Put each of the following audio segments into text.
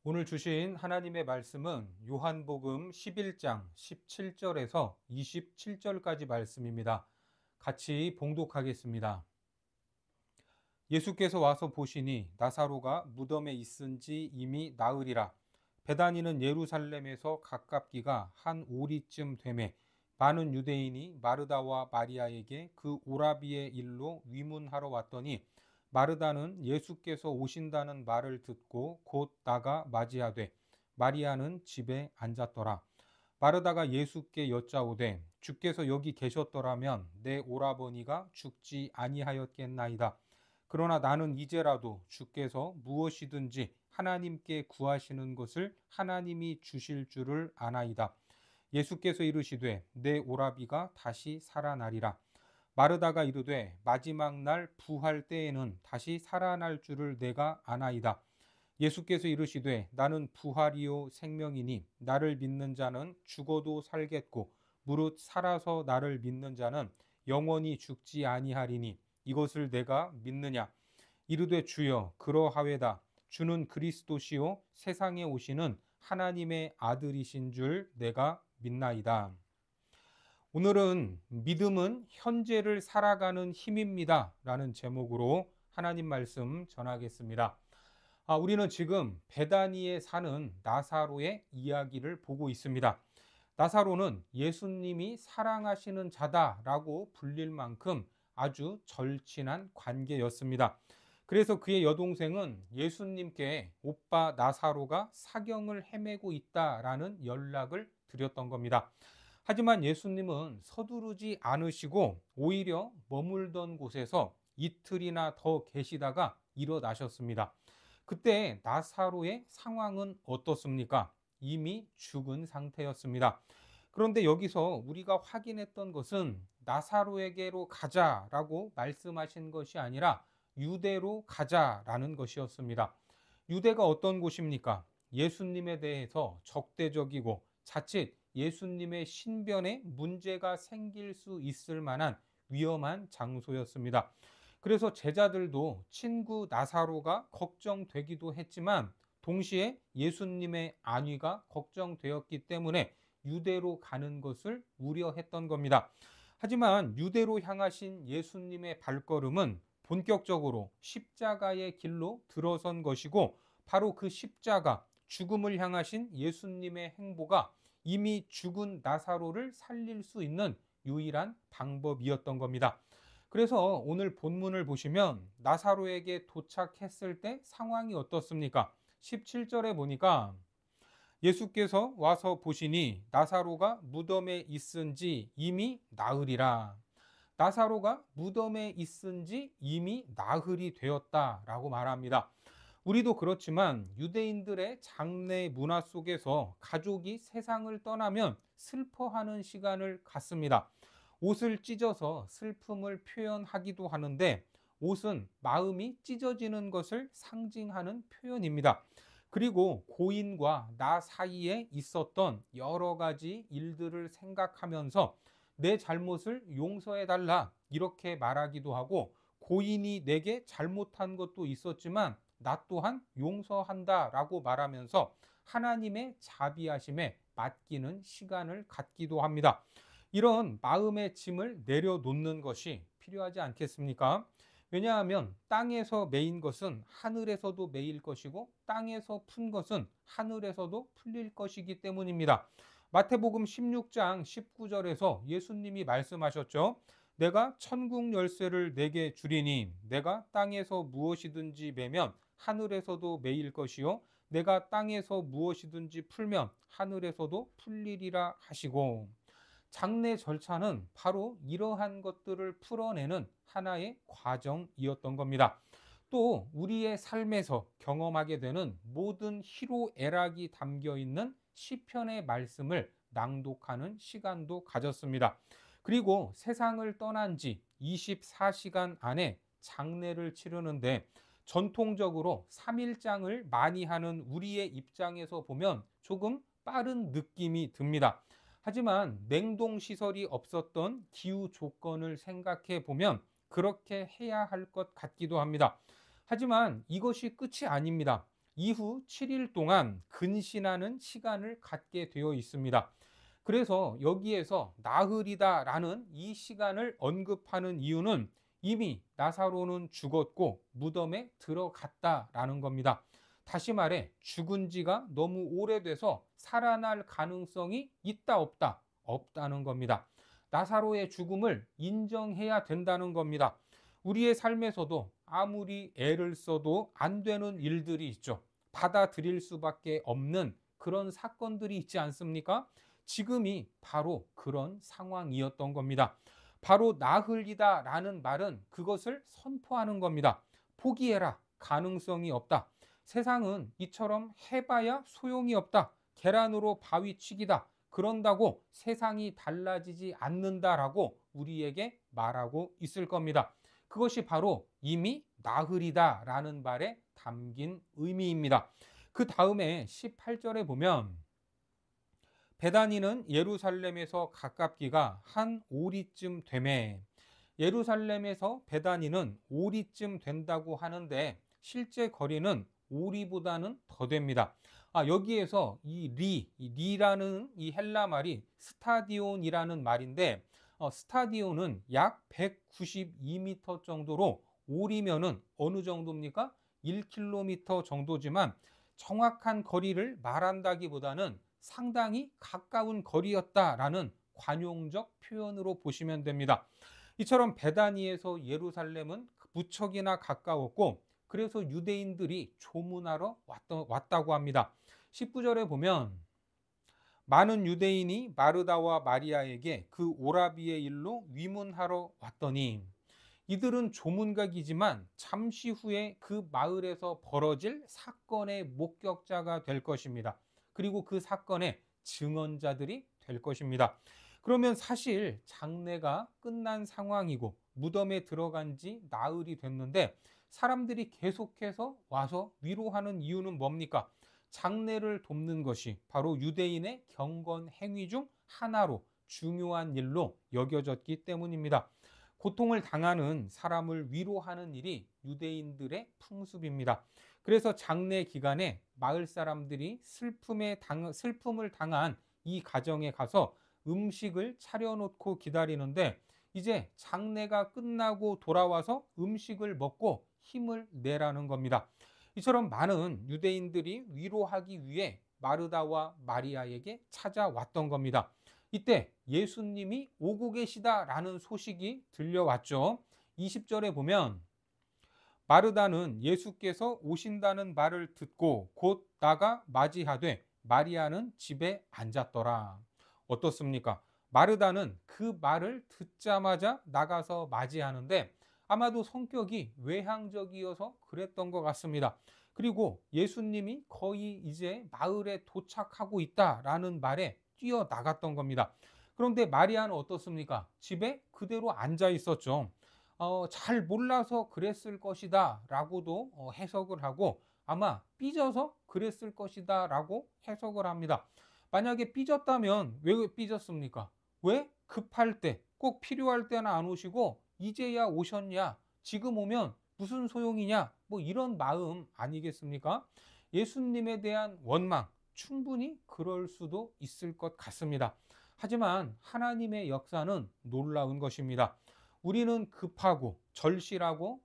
오늘 주신 하나님의 말씀은 요한복음 11장 17절에서 27절까지 말씀입니다. 같이 봉독하겠습니다. 예수께서 와서 보시니 나사로가 무덤에 있은지 이미 나으리라. 베다니는 예루살렘에서 가깝기가 한 오리쯤 되매 많은 유대인이 마르다와 마리아에게 그 오라비의 일로 위문하러 왔더니 마르다는 예수께서 오신다는 말을 듣고 곧 나가 맞이하되 마리아는 집에 앉았더라. 마르다가 예수께 여짜오되 주께서 여기 계셨더라면 내 오라버니가 죽지 아니하였겠나이다. 그러나 나는 이제라도 주께서 무엇이든지 하나님께 구하시는 것을 하나님이 주실 줄을 아나이다. 예수께서 이르시되 내 오라비가 다시 살아나리라. 마르다가 이르되 마지막 날 부활 때에는 다시 살아날 줄을 내가 아나이다. 예수께서 이르시되 나는 부활이요 생명이니 나를 믿는 자는 죽어도 살겠고 무릇 살아서 나를 믿는 자는 영원히 죽지 아니하리니 이것을 내가 믿느냐. 이르되 주여 그러하외다. 주는 그리스도시요 세상에 오시는 하나님의 아들이신 줄 내가 믿나이다. 오늘은 믿음은 현재를 살아가는 힘입니다 라는 제목으로 하나님 말씀 전하겠습니다. 우리는 지금 베다니에 사는 나사로의 이야기를 보고 있습니다. 나사로는 예수님이 사랑하시는 자다라고 불릴 만큼 아주 절친한 관계였습니다. 그래서 그의 여동생은 예수님께 오빠 나사로가 사경을 헤매고 있다라는 연락을 드렸던 겁니다. 하지만 예수님은 서두르지 않으시고 오히려 머물던 곳에서 이틀이나 더 계시다가 일어나셨습니다. 그때 나사로의 상황은 어떻습니까? 이미 죽은 상태였습니다. 그런데 여기서 우리가 확인했던 것은 나사로에게로 가자라고 말씀하신 것이 아니라 유대로 가자라는 것이었습니다. 유대가 어떤 곳입니까? 예수님에 대해서 적대적이고 자칫 예수님의 신변에 문제가 생길 수 있을 만한 위험한 장소였습니다. 그래서 제자들도 친구 나사로가 걱정되기도 했지만 동시에 예수님의 안위가 걱정되었기 때문에 유대로 가는 것을 우려했던 겁니다. 하지만 유대로 향하신 예수님의 발걸음은 본격적으로 십자가의 길로 들어선 것이고 바로 그 십자가, 죽음을 향하신 예수님의 행보가 이미 죽은 나사로를 살릴 수 있는 유일한 방법이었던 겁니다. 그래서 오늘 본문을 보시면 나사로에게 도착했을 때 상황이 어떻습니까? 17절에 보니까 예수께서 와서 보시니 나사로가 무덤에 있은지 이미 나으리라. 나사로가 무덤에 있은지 이미 나흘이 되었다라고 말합니다. 우리도 그렇지만 유대인들의 장례 문화 속에서 가족이 세상을 떠나면 슬퍼하는 시간을 갖습니다. 옷을 찢어서 슬픔을 표현하기도 하는데 옷은 마음이 찢어지는 것을 상징하는 표현입니다. 그리고 고인과 나 사이에 있었던 여러 가지 일들을 생각하면서 내 잘못을 용서해달라 이렇게 말하기도 하고 고인이 내게 잘못한 것도 있었지만 나 또한 용서한다 라고 말하면서 하나님의 자비하심에 맡기는 시간을 갖기도 합니다. 이런 마음의 짐을 내려놓는 것이 필요하지 않겠습니까? 왜냐하면 땅에서 메인 것은 하늘에서도 메일 것이고 땅에서 푼 것은 하늘에서도 풀릴 것이기 때문입니다. 마태복음 16장 19절에서 예수님이 말씀하셨죠. 내가 천국 열쇠를 내게 주리니 내가 땅에서 무엇이든지 매면 하늘에서도 매일 것이요 내가 땅에서 무엇이든지 풀면 하늘에서도 풀리리라 하시고, 장례 절차는 바로 이러한 것들을 풀어내는 하나의 과정이었던 겁니다. 또 우리의 삶에서 경험하게 되는 모든 희로애락이 담겨 있는 시편의 말씀을 낭독하는 시간도 가졌습니다. 그리고 세상을 떠난 지 24시간 안에 장례를 치르는데 전통적으로 3일장을 많이 하는 우리의 입장에서 보면 조금 빠른 느낌이 듭니다. 하지만 냉동시설이 없었던 기후 조건을 생각해 보면 그렇게 해야 할 것 같기도 합니다. 하지만 이것이 끝이 아닙니다. 이후 7일 동안 근신하는 시간을 갖게 되어 있습니다. 그래서 여기에서 나흘이다라는 이 시간을 언급하는 이유는 이미 나사로는 죽었고 무덤에 들어갔다라는 겁니다. 다시 말해 죽은 지가 너무 오래돼서 살아날 가능성이 있다 없다? 없다는 겁니다. 나사로의 죽음을 인정해야 된다는 겁니다. 우리의 삶에서도 아무리 애를 써도 안 되는 일들이 있죠. 받아들일 수밖에 없는 그런 사건들이 있지 않습니까? 지금이 바로 그런 상황이었던 겁니다. 바로 나흘이다 라는 말은 그것을 선포하는 겁니다. 포기해라. 가능성이 없다. 세상은 이처럼 해봐야 소용이 없다. 계란으로 바위치기다. 그런다고 세상이 달라지지 않는다라고 우리에게 말하고 있을 겁니다. 그것이 바로 이미 나흘이다 라는 말에 담긴 의미입니다. 그 다음에 18절에 보면 베다니는 예루살렘에서 가깝기가 한 오리쯤 되매, 예루살렘에서 베다니는 오리쯤 된다고 하는데 실제 거리는 오리보다는 더 됩니다. 여기에서 이 리라는 이 헬라 말이 스타디온이라는 말인데 스타디온은 약 192m 정도로 오리면은 어느 정도입니까? 1km 정도지만 정확한 거리를 말한다기보다는 상당히 가까운 거리였다라는 관용적 표현으로 보시면 됩니다. 이처럼 베다니에서 예루살렘은 무척이나 가까웠고 그래서 유대인들이 조문하러 왔다고 합니다. 19절에 보면 많은 유대인이 마르다와 마리아에게 그 오라비의 일로 위문하러 왔더니 이들은 조문각이지만 잠시 후에 그 마을에서 벌어질 사건의 목격자가 될 것입니다. 그리고 그 사건의 증언자들이 될 것입니다. 그러면 사실 장례가 끝난 상황이고 무덤에 들어간 지 나흘이 됐는데 사람들이 계속해서 와서 위로하는 이유는 뭡니까? 장례를 돕는 것이 바로 유대인의 경건 행위 중 하나로 중요한 일로 여겨졌기 때문입니다. 고통을 당하는 사람을 위로하는 일이 유대인들의 풍습입니다. 그래서 장례 기간에 마을 사람들이 슬픔을 당한 이 가정에 가서 음식을 차려놓고 기다리는데 이제 장례가 끝나고 돌아와서 음식을 먹고 힘을 내라는 겁니다. 이처럼 많은 유대인들이 위로하기 위해 마르다와 마리아에게 찾아왔던 겁니다. 이때 예수님이 오고 계시다라는 소식이 들려왔죠. 20절에 보면 마르다는 예수께서 오신다는 말을 듣고 곧 나가 맞이하되 마리아는 집에 앉았더라. 어떻습니까? 마르다는 그 말을 듣자마자 나가서 맞이하는데 아마도 성격이 외향적이어서 그랬던 것 같습니다. 그리고 예수님이 거의 이제 마을에 도착하고 있다라는 말에 뛰어나갔던 겁니다. 그런데 마리아는 어떻습니까? 집에 그대로 앉아 있었죠. 잘 몰라서 그랬을 것이다 라고도 해석을 하고 아마 삐져서 그랬을 것이다 라고 해석을 합니다. 만약에 삐졌다면 왜 삐졌습니까? 왜 급할 때, 꼭 필요할 때는 안 오시고 이제야 오셨냐? 지금 오면 무슨 소용이냐? 뭐 이런 마음 아니겠습니까? 예수님에 대한 원망, 충분히 그럴 수도 있을 것 같습니다. 하지만 하나님의 역사는 놀라운 것입니다. 우리는 급하고 절실하고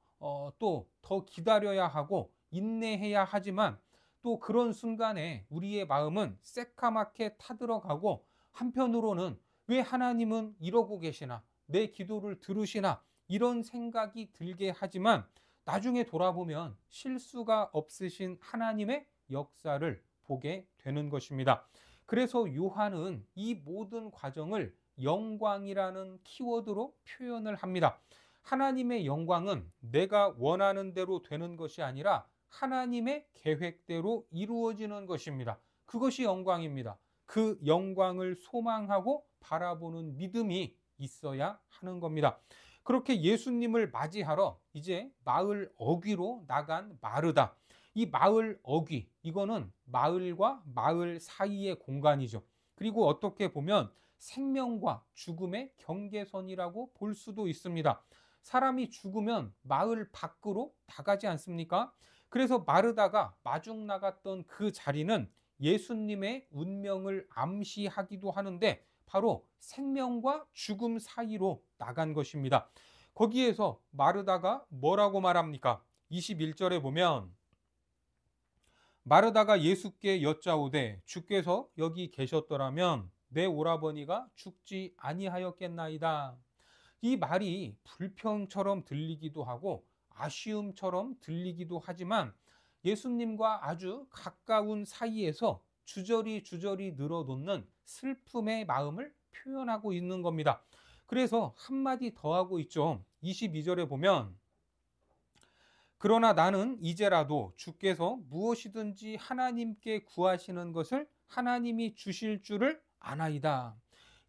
또 더 기다려야 하고 인내해야 하지만 또 그런 순간에 우리의 마음은 새까맣게 타들어가고 한편으로는 왜 하나님은 이러고 계시나? 내 기도를 들으시나? 이런 생각이 들게 하지만 나중에 돌아보면 실수가 없으신 하나님의 역사를 보게 되는 것입니다. 그래서 요한은 이 모든 과정을 영광이라는 키워드로 표현을 합니다. 하나님의 영광은 내가 원하는 대로 되는 것이 아니라 하나님의 계획대로 이루어지는 것입니다. 그것이 영광입니다. 그 영광을 소망하고 바라보는 믿음이 있어야 하는 겁니다. 그렇게 예수님을 맞이하러 이제 마을 어귀로 나간 마르다. 이 마을 어귀, 이거는 마을과 마을 사이의 공간이죠. 그리고 어떻게 보면 생명과 죽음의 경계선이라고 볼 수도 있습니다. 사람이 죽으면 마을 밖으로 나가지 않습니까? 그래서 마르다가 마중 나갔던 그 자리는 예수님의 운명을 암시하기도 하는데 바로 생명과 죽음 사이로 나간 것입니다. 거기에서 마르다가 뭐라고 말합니까? 21절에 보면 마르다가 예수께 여짜오되 주께서 여기 계셨더라면 내 오라버니가 죽지 아니하였겠나이다. 이 말이 불평처럼 들리기도 하고 아쉬움처럼 들리기도 하지만 예수님과 아주 가까운 사이에서 주저리 주저리 늘어놓는 슬픔의 마음을 표현하고 있는 겁니다. 그래서 한마디 더 하고 있죠. 22절에 보면 그러나 나는 이제라도 주께서 무엇이든지 하나님께 구하시는 것을 하나님이 주실 줄을 아나이다.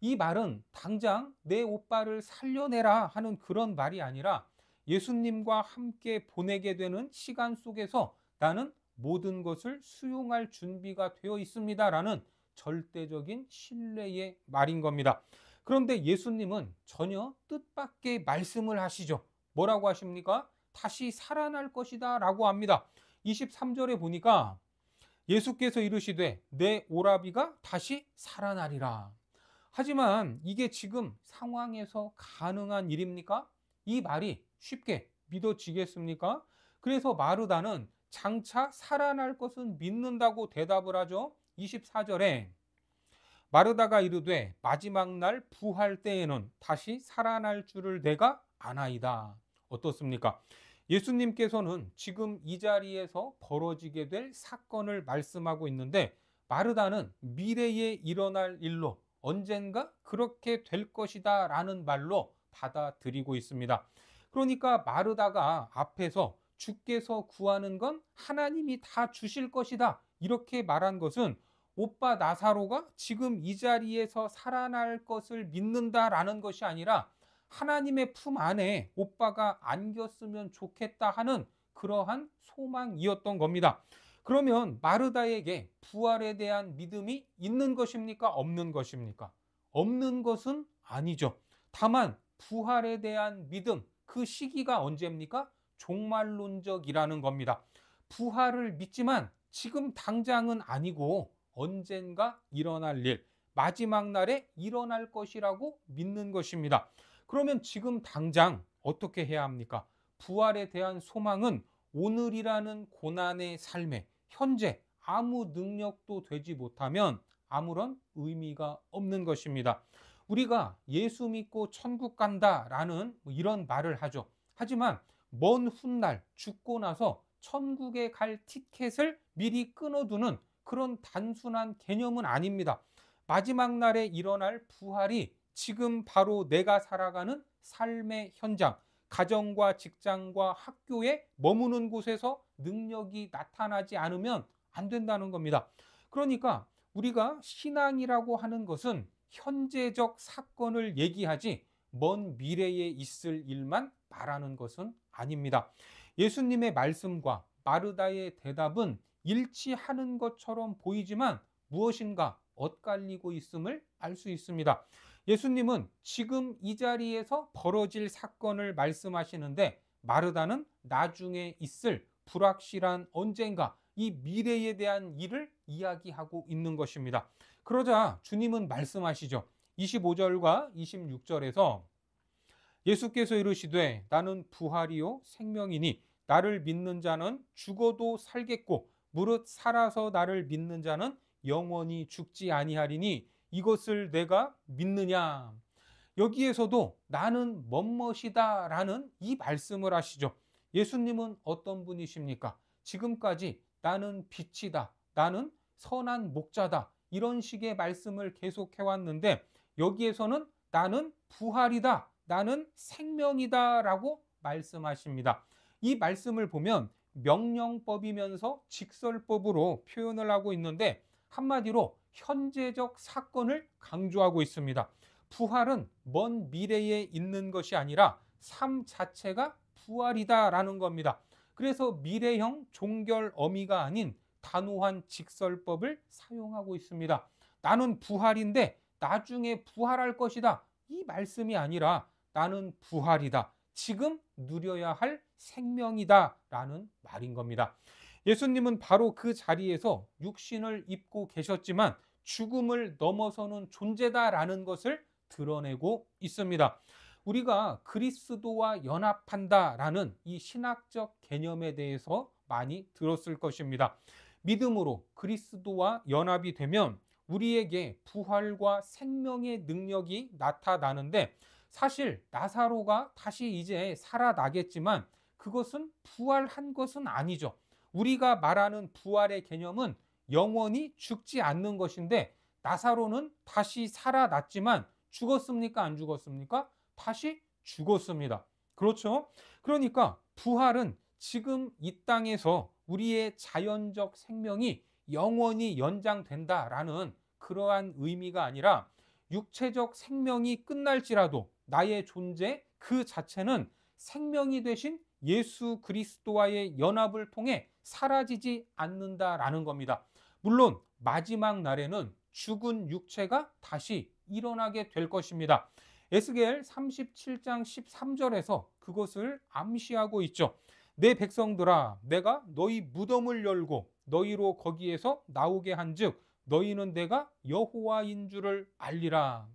이 말은 당장 내 오빠를 살려내라 하는 그런 말이 아니라 예수님과 함께 보내게 되는 시간 속에서 나는 모든 것을 수용할 준비가 되어 있습니다라는 절대적인 신뢰의 말인 겁니다. 그런데 예수님은 전혀 뜻밖의 말씀을 하시죠. 뭐라고 하십니까? 다시 살아날 것이다 라고 합니다. 23절에 보니까 예수께서 이르시되 내 오라비가 다시 살아나리라. 하지만 이게 지금 상황에서 가능한 일입니까? 이 말이 쉽게 믿어지겠습니까? 그래서 마르다는 장차 살아날 것은 믿는다고 대답을 하죠. 24절에 마르다가 이르되 마지막 날 부활 때에는 다시 살아날 줄을 내가 아나이다. 어떻습니까? 예수님께서는 지금 이 자리에서 벌어지게 될 사건을 말씀하고 있는데 마르다는 미래에 일어날 일로 언젠가 그렇게 될 것이다 라는 말로 받아들이고 있습니다. 그러니까 마르다가 앞에서 주께서 구하는 건 하나님이 다 주실 것이다 이렇게 말한 것은 오빠 나사로가 지금 이 자리에서 살아날 것을 믿는다라는 것이 아니라 하나님의 품 안에 오빠가 안겼으면 좋겠다 하는 그러한 소망이었던 겁니다. 그러면 마르다에게 부활에 대한 믿음이 있는 것입니까? 없는 것입니까? 없는 것은 아니죠. 다만 부활에 대한 믿음, 그 시기가 언제입니까? 종말론적이라는 겁니다. 부활을 믿지만 지금 당장은 아니고 언젠가 일어날 일, 마지막 날에 일어날 것이라고 믿는 것입니다. 그러면 지금 당장 어떻게 해야 합니까? 부활에 대한 소망은 오늘이라는 고난의 삶에 현재 아무 능력도 되지 못하면 아무런 의미가 없는 것입니다. 우리가 예수 믿고 천국 간다라는 이런 말을 하죠. 하지만 먼 훗날 죽고 나서 천국에 갈 티켓을 미리 끊어두는 그런 단순한 개념은 아닙니다. 마지막 날에 일어날 부활이 지금 바로 내가 살아가는 삶의 현장, 가정과 직장과 학교에 머무는 곳에서 능력이 나타나지 않으면 안 된다는 겁니다. 그러니까 우리가 신앙이라고 하는 것은 현재적 사건을 얘기하지 먼 미래에 있을 일만 말하는 것은 아닙니다. 예수님의 말씀과 마르다의 대답은 일치하는 것처럼 보이지만 무엇인가 엇갈리고 있음을 알 수 있습니다. 예수님은 지금 이 자리에서 벌어질 사건을 말씀하시는데 마르다는 나중에 있을 불확실한 언젠가 이 미래에 대한 일을 이야기하고 있는 것입니다. 그러자 주님은 말씀하시죠. 25절과 26절에서 예수께서 이르시되 나는 부활이요 생명이니 나를 믿는 자는 죽어도 살겠고 무릇 살아서 나를 믿는 자는 영원히 죽지 아니하리니 이것을 내가 믿느냐. 여기에서도 나는 멋멋이다 라는 이 말씀을 하시죠. 예수님은 어떤 분이십니까? 지금까지 나는 빛이다, 나는 선한 목자다 이런 식의 말씀을 계속해 왔는데 여기에서는 나는 부활이다, 나는 생명이다 라고 말씀하십니다. 이 말씀을 보면 명령법이면서 직설법으로 표현을 하고 있는데 한마디로 현재적 사건을 강조하고 있습니다. 부활은 먼 미래에 있는 것이 아니라 삶 자체가 부활이다라는 겁니다. 그래서 미래형 종결 어미가 아닌 단호한 직설법을 사용하고 있습니다. 나는 부활인데 나중에 부활할 것이다. 이 말씀이 아니라 나는 부활이다. 지금 누려야 할 생명이다라는 말인 겁니다. 예수님은 바로 그 자리에서 육신을 입고 계셨지만 죽음을 넘어서는 존재다라는 것을 드러내고 있습니다. 우리가 그리스도와 연합한다라는 이 신학적 개념에 대해서 많이 들었을 것입니다. 믿음으로 그리스도와 연합이 되면 우리에게 부활과 생명의 능력이 나타나는데, 사실 나사로가 다시 이제 살아나겠지만 그것은 부활한 것은 아니죠. 우리가 말하는 부활의 개념은 영원히 죽지 않는 것인데, 나사로는 다시 살아났지만 죽었습니까? 안 죽었습니까? 다시 죽었습니다. 그렇죠? 그러니까 부활은 지금 이 땅에서 우리의 자연적 생명이 영원히 연장된다라는 그러한 의미가 아니라, 육체적 생명이 끝날지라도 나의 존재 그 자체는 생명이 되신 예수 그리스도와의 연합을 통해 사라지지 않는다라는 겁니다. 물론 마지막 날에는 죽은 육체가 다시 일어나게 될 것입니다. 에스겔 37장 13절에서 그것을 암시하고 있죠. 내 백성들아, 내가 너희 무덤을 열고 너희로 거기에서 나오게 한즉 너희는 내가 여호와인 줄을 알리라.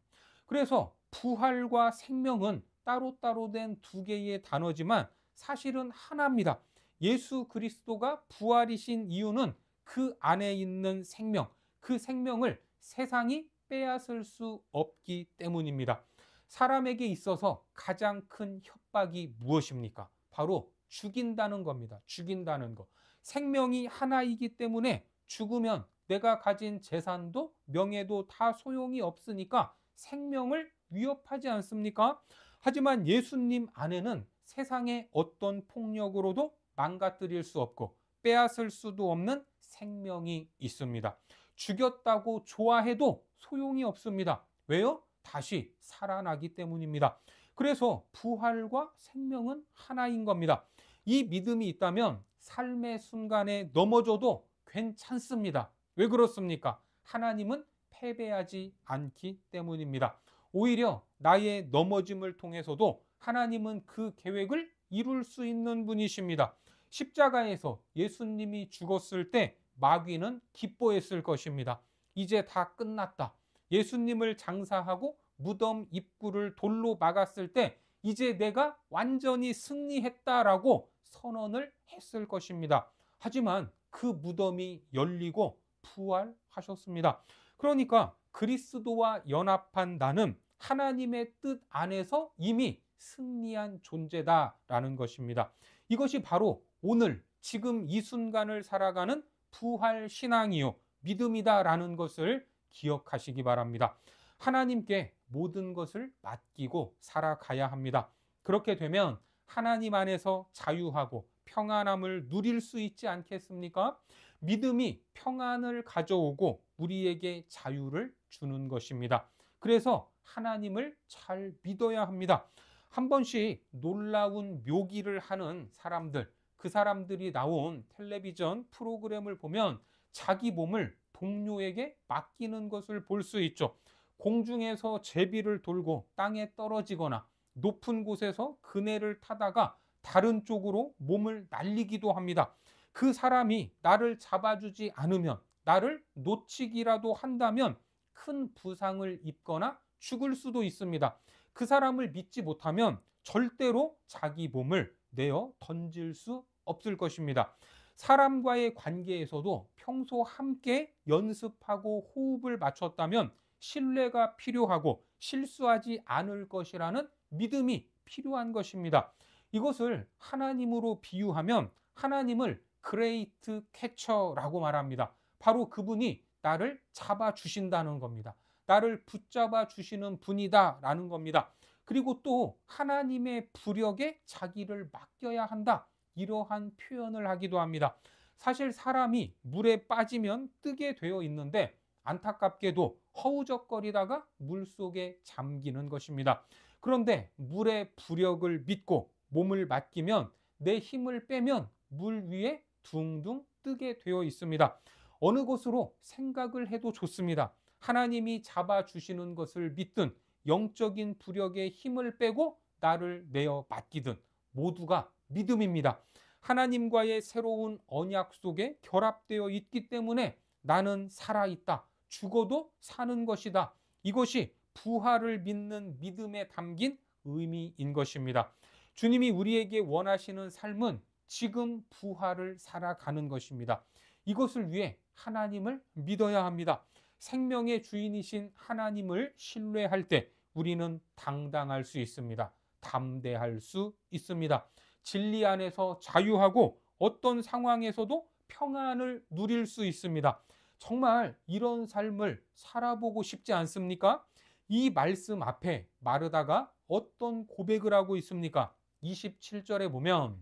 그래서 부활과 생명은 따로따로 된 두 개의 단어지만 사실은 하나입니다. 예수 그리스도가 부활이신 이유는 그 안에 있는 생명, 그 생명을 세상이 빼앗을 수 없기 때문입니다. 사람에게 있어서 가장 큰 협박이 무엇입니까? 바로 죽인다는 겁니다. 죽인다는 거. 생명이 하나이기 때문에 죽으면 내가 가진 재산도 명예도 다 소용이 없으니까 생명을 위협하지 않습니까? 하지만 예수님 안에는 세상의 어떤 폭력으로도 망가뜨릴 수 없고 빼앗을 수도 없는 생명이 있습니다. 죽였다고 좋아해도 소용이 없습니다. 왜요? 다시 살아나기 때문입니다. 그래서 부활과 생명은 하나인 겁니다. 이 믿음이 있다면 삶의 순간에 넘어져도 괜찮습니다. 왜 그렇습니까? 하나님은 패배하지 않기 때문입니다. 오히려 나의 넘어짐을 통해서도 하나님은 그 계획을 이룰 수 있는 분이십니다. 십자가에서 예수님이 죽었을 때 마귀는 기뻐했을 것입니다. 이제 다 끝났다. 예수님을 장사하고 무덤 입구를 돌로 막았을 때 이제 내가 완전히 승리했다라고 선언을 했을 것입니다. 하지만 그 무덤이 열리고 부활하셨습니다. 그러니까 그리스도와 연합한 나는 하나님의 뜻 안에서 이미 승리한 존재다라는 것입니다. 이것이 바로 오늘 지금 이 순간을 살아가는 부활 신앙이요 믿음이다라는 것을 기억하시기 바랍니다. 하나님께 모든 것을 맡기고 살아가야 합니다. 그렇게 되면 하나님 안에서 자유하고 평안함을 누릴 수 있지 않겠습니까? 믿음이 평안을 가져오고 우리에게 자유를 주는 것입니다. 그래서 하나님을 잘 믿어야 합니다. 한 번씩 놀라운 묘기를 하는 사람들, 그 사람들이 나온 텔레비전 프로그램을 보면 자기 몸을 동료에게 맡기는 것을 볼 수 있죠. 공중에서 제비를 돌고 땅에 떨어지거나 높은 곳에서 그네를 타다가 다른 쪽으로 몸을 날리기도 합니다. 그 사람이 나를 잡아주지 않으면, 나를 놓치기라도 한다면 큰 부상을 입거나 죽을 수도 있습니다. 그 사람을 믿지 못하면 절대로 자기 몸을 내어 던질 수 없을 것입니다. 사람과의 관계에서도 평소 함께 연습하고 호흡을 맞췄다면 신뢰가 필요하고 실수하지 않을 것이라는 믿음이 필요한 것입니다. 이것을 하나님으로 비유하면 하나님을 그레이트 캐쳐라고 말합니다. 바로 그분이 나를 잡아주신다는 겁니다. 나를 붙잡아 주시는 분이다라는 겁니다. 그리고 또 하나님의 부력에 자기를 맡겨야 한다. 이러한 표현을 하기도 합니다. 사실 사람이 물에 빠지면 뜨게 되어 있는데 안타깝게도 허우적거리다가 물속에 잠기는 것입니다. 그런데 물의 부력을 믿고 몸을 맡기면 내 힘을 빼면 물 위에 둥둥 뜨게 되어 있습니다. 어느 곳으로 생각을 해도 좋습니다. 하나님이 잡아주시는 것을 믿든 영적인 부력에 힘을 빼고 나를 내어 맡기든 모두가 믿음입니다. 하나님과의 새로운 언약 속에 결합되어 있기 때문에 나는 살아있다. 죽어도 사는 것이다. 이것이 부활을 믿는 믿음에 담긴 의미인 것입니다. 주님이 우리에게 원하시는 삶은 지금 부활을 살아가는 것입니다. 이것을 위해 하나님을 믿어야 합니다. 생명의 주인이신 하나님을 신뢰할 때 우리는 당당할 수 있습니다. 담대할 수 있습니다. 진리 안에서 자유하고 어떤 상황에서도 평안을 누릴 수 있습니다. 정말 이런 삶을 살아보고 싶지 않습니까? 이 말씀 앞에 마르다가 어떤 고백을 하고 있습니까? 27절에 보면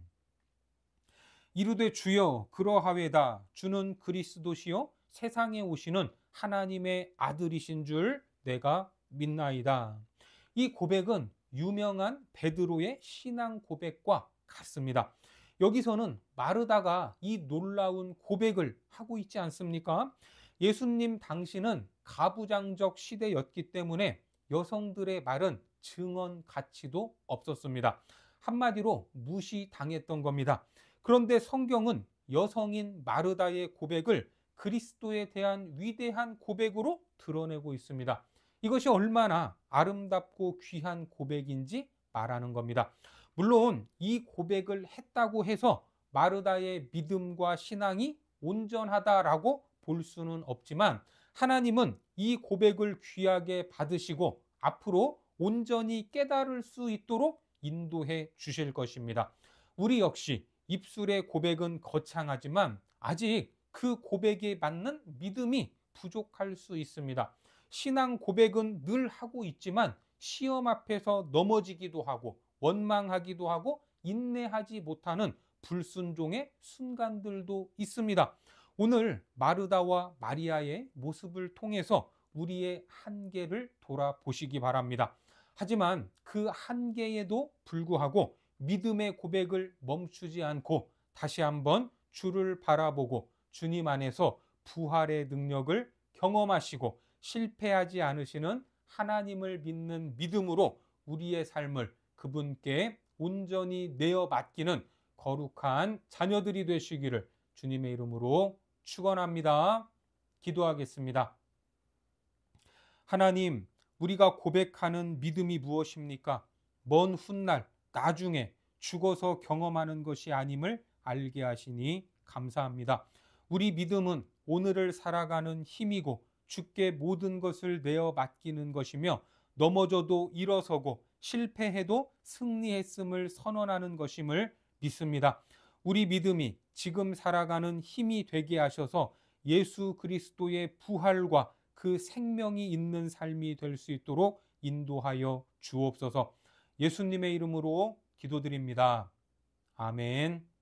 이르되 주여 그러하외다 주는 그리스도시요 세상에 오시는 하나님의 아들이신 줄 내가 믿나이다. 이 고백은 유명한 베드로의 신앙 고백과 같습니다. 여기서는 마르다가 이 놀라운 고백을 하고 있지 않습니까? 예수님 당시는 가부장적 시대였기 때문에 여성들의 말은 증언 가치도 없었습니다. 한마디로 무시당했던 겁니다. 그런데 성경은 여성인 마르다의 고백을 그리스도에 대한 위대한 고백으로 드러내고 있습니다. 이것이 얼마나 아름답고 귀한 고백인지 말하는 겁니다. 물론 이 고백을 했다고 해서 마르다의 믿음과 신앙이 온전하다라고 볼 수는 없지만 하나님은 이 고백을 귀하게 받으시고 앞으로 온전히 깨달을 수 있도록 인도해 주실 것입니다. 우리 역시 입술의 고백은 거창하지만 아직 그 고백에 맞는 믿음이 부족할 수 있습니다. 신앙 고백은 늘 하고 있지만 시험 앞에서 넘어지기도 하고 원망하기도 하고 인내하지 못하는 불순종의 순간들도 있습니다. 오늘 마르다와 마리아의 모습을 통해서 우리의 한계를 돌아보시기 바랍니다. 하지만 그 한계에도 불구하고 믿음의 고백을 멈추지 않고 다시 한번 주를 바라보고 주님 안에서 부활의 능력을 경험하시고 실패하지 않으시는 하나님을 믿는 믿음으로 우리의 삶을 그분께 온전히 내어 맡기는 거룩한 자녀들이 되시기를 주님의 이름으로 축원합니다. 기도하겠습니다. 하나님, 우리가 고백하는 믿음이 무엇입니까? 먼 훗날 나중에 죽어서 경험하는 것이 아님을 알게 하시니 감사합니다. 우리 믿음은 오늘을 살아가는 힘이고 주께 모든 것을 내어 맡기는 것이며 넘어져도 일어서고 실패해도 승리했음을 선언하는 것임을 믿습니다. 우리 믿음이 지금 살아가는 힘이 되게 하셔서 예수 그리스도의 부활과 그 생명이 있는 삶이 될 수 있도록 인도하여 주옵소서. 예수님의 이름으로 기도드립니다. 아멘.